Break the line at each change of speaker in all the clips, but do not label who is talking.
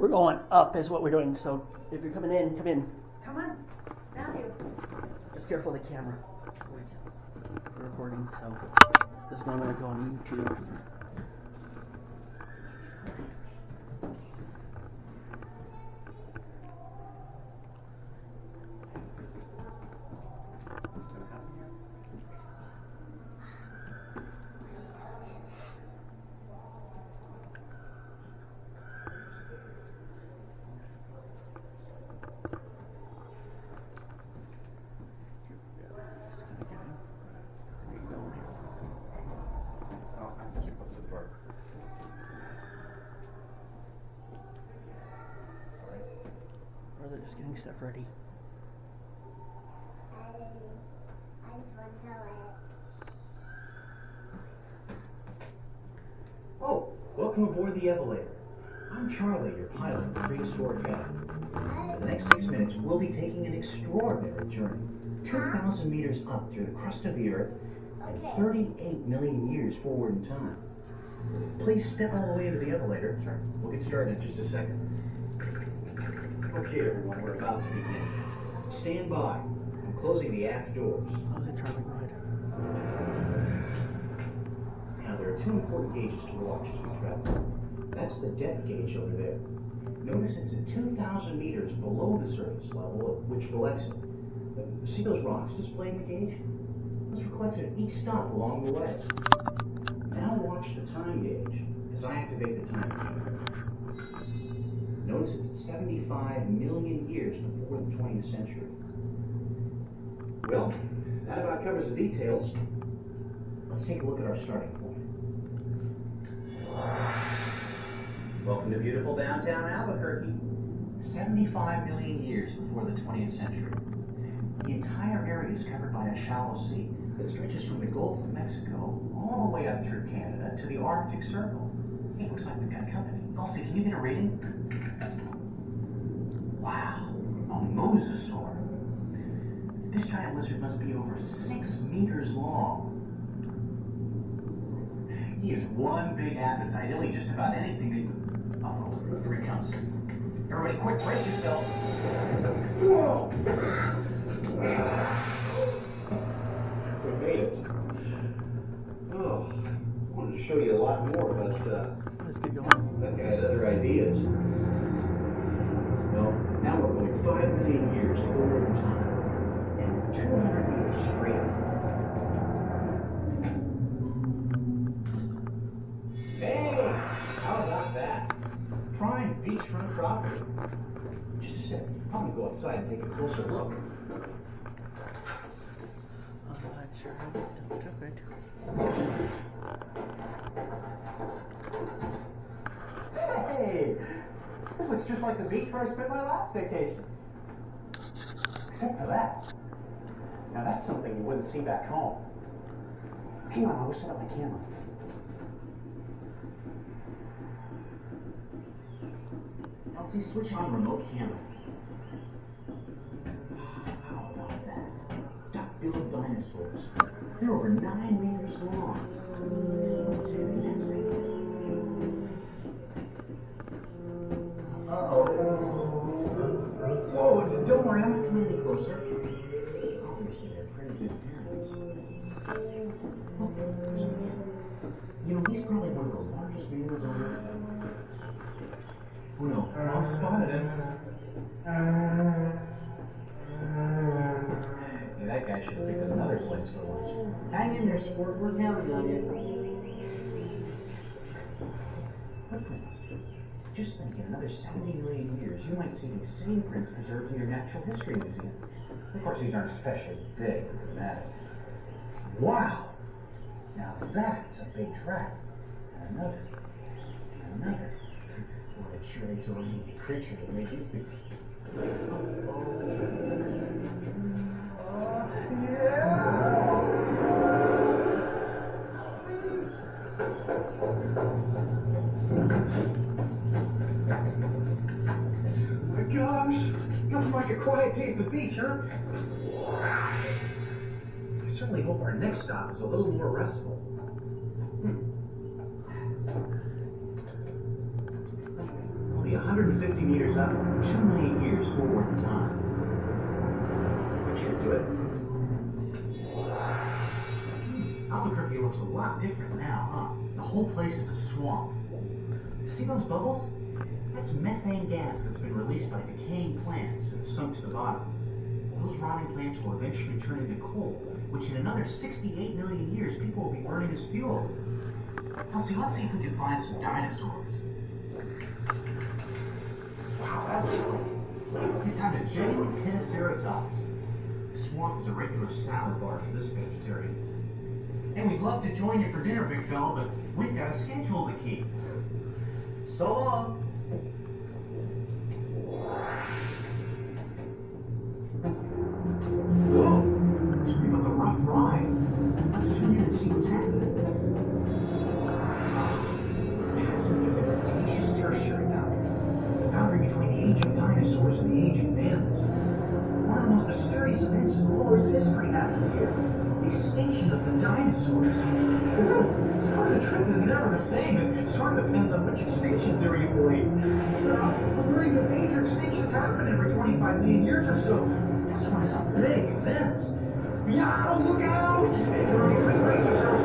We're going up is what we're doing, so if you're coming in, come in.
Come on, down you.
Just careful of the camera. We're recording, so this is normally go on YouTube. They're just getting stuff ready.
I just want to tell it.
Oh, welcome aboard the Evolator. I'm Charlie, your pilot in the prehistoric era. For the next 6 minutes, we'll be taking an extraordinary journey. 2,000 meters up through the crust of the Earth and 38 million years forward in time. Please step all the way into the Evolator. Sure. We'll get started in just a second. Okay, everyone, we're about to begin. Stand by. I'm closing the aft doors.
How's it, Charlie? Go ahead.
Now, there are two important gauges to watch as we travel. That's the depth gauge over there. Notice it's at 2,000 meters below the surface level at which we'll exit. See those rocks displayed in the gauge? Let's collect at each stop along the way. Now watch the time gauge as I activate the timer. Notice it's at 75 million years before the 20th century. Well, that about covers the details. Let's take a look at our starting point. Welcome to beautiful downtown Albuquerque. 75 million years before the 20th century. The entire area is covered by a shallow sea that stretches from the Gulf of Mexico all the way up through Canada to the Arctic Circle. It looks like we've got company. Elsie, can you get a reading? Wow, a mosasaur. This giant lizard must be over 6 meters long. He has one big appetite. He'll eat just about anything that... Uh-oh, here he comes. Everybody quick, brace yourselves. Whoa! We made it. Oh, I wanted to show you a lot more, but
Let's get going.
that guy had other ideas. Well, now we're going 5 million years forward in time and 200 meters straight. Hey, how about that? Prime beachfront property. Just a sec. I'm gonna go outside and take a closer look.
Alright, sure. Perfect.
Hey, this looks just like the beach where I spent my last vacation. Except for that. Now that's something you wouldn't see back home. Hang on, I'll go set up my camera. Elsie, switch on remote camera. How about that? Duck-billed dinosaurs. They're over 9 meters long. What's in this thing? Uh-oh. Whoa, don't worry, I'm not coming any closer. Obviously, they're pretty good parents. Look, there's a man. You know, he's probably one of the largest mammals on Earth. Oh no, Mom spotted him. Hey, that guy should have picked another place for lunch. Hang in there, sport, we're counting on you. Footprints. Just think, in another 70 million years, you might see these same prints preserved in your Natural History Museum. Of course, these aren't especially big or dramatic. Wow! Now that's a big track. And another. And another. Boy, it sure takes a really creature to make these pictures. Oh my gosh! Nothing like a quiet day at the beach, huh? I certainly hope our next stop is a little more restful. Only 150 meters up, 2 million years forward in time. Put you to it. Albuquerque looks a lot different now, huh? The whole place is a swamp. See those bubbles? That's methane gas that's been released by decaying plants that have sunk to the bottom. Those rotting plants will eventually turn into coal, which in another 68 million years people will be burning as fuel. Elsie, let's see if we can find some dinosaurs. Wow, that was cool. We found a genuine Pentaceratops. The swamp is a regular salad bar for this vegetarian. And we'd love to join you for dinner, big fella, but we've got a schedule to keep. So long. Whoa! It's been a rough ride. Let's tune in and see what's happening. Massive Cretaceous Tertiary boundary. The boundary between the age of dinosaurs and the age of mammals. One of the most mysterious events in Earth's history happened here. The extinction of the dinosaurs. Sort of the truth is never the same. It sort of depends on which extinction theory you believe. Very good major extinctions happen every 25 million years or so. This one is a big event. Yeah, look out! Brace yourselves.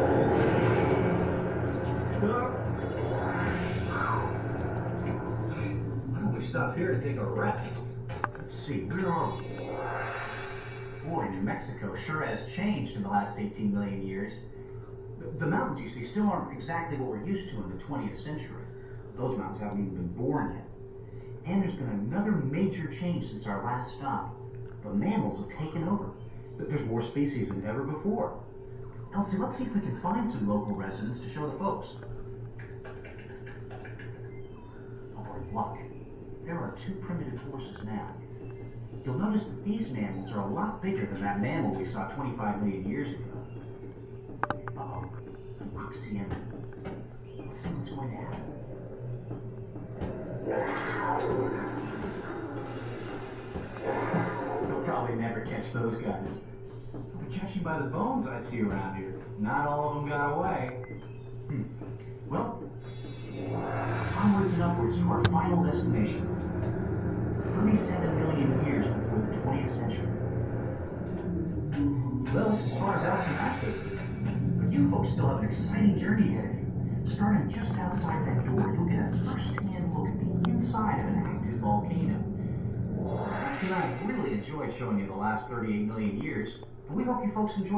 Why don't we stop here and take a rest? Let's see, where are we? Boy, New Mexico sure has changed in the last 18 million years. The mountains, you see, still aren't exactly what we're used to in the 20th century. Those mountains haven't even been born yet. And there's been another major change since our last stop. The mammals have taken over. There's more species than ever before. Elsie, let's see if we can find some local residents to show the folks. Oh, our luck. There are 2 primitive horses now. You'll notice that these mammals are a lot bigger than that mammal we saw 25 million years ago. Uh-oh, an oxygen. Let's see what's going to happen. You'll probably never catch those guys. But judging by the bones I see around here, not all of them got away. Well, onwards and upwards to our final destination. 37 million years before the 20th century. Well, as far as Elsie and I could, but you folks still have an exciting journey ahead of you. Starting just outside that door, you'll get a first-hand look at the inside of an active volcano. Elsie and I really enjoyed showing you the last 38 million years, and we hope you folks enjoy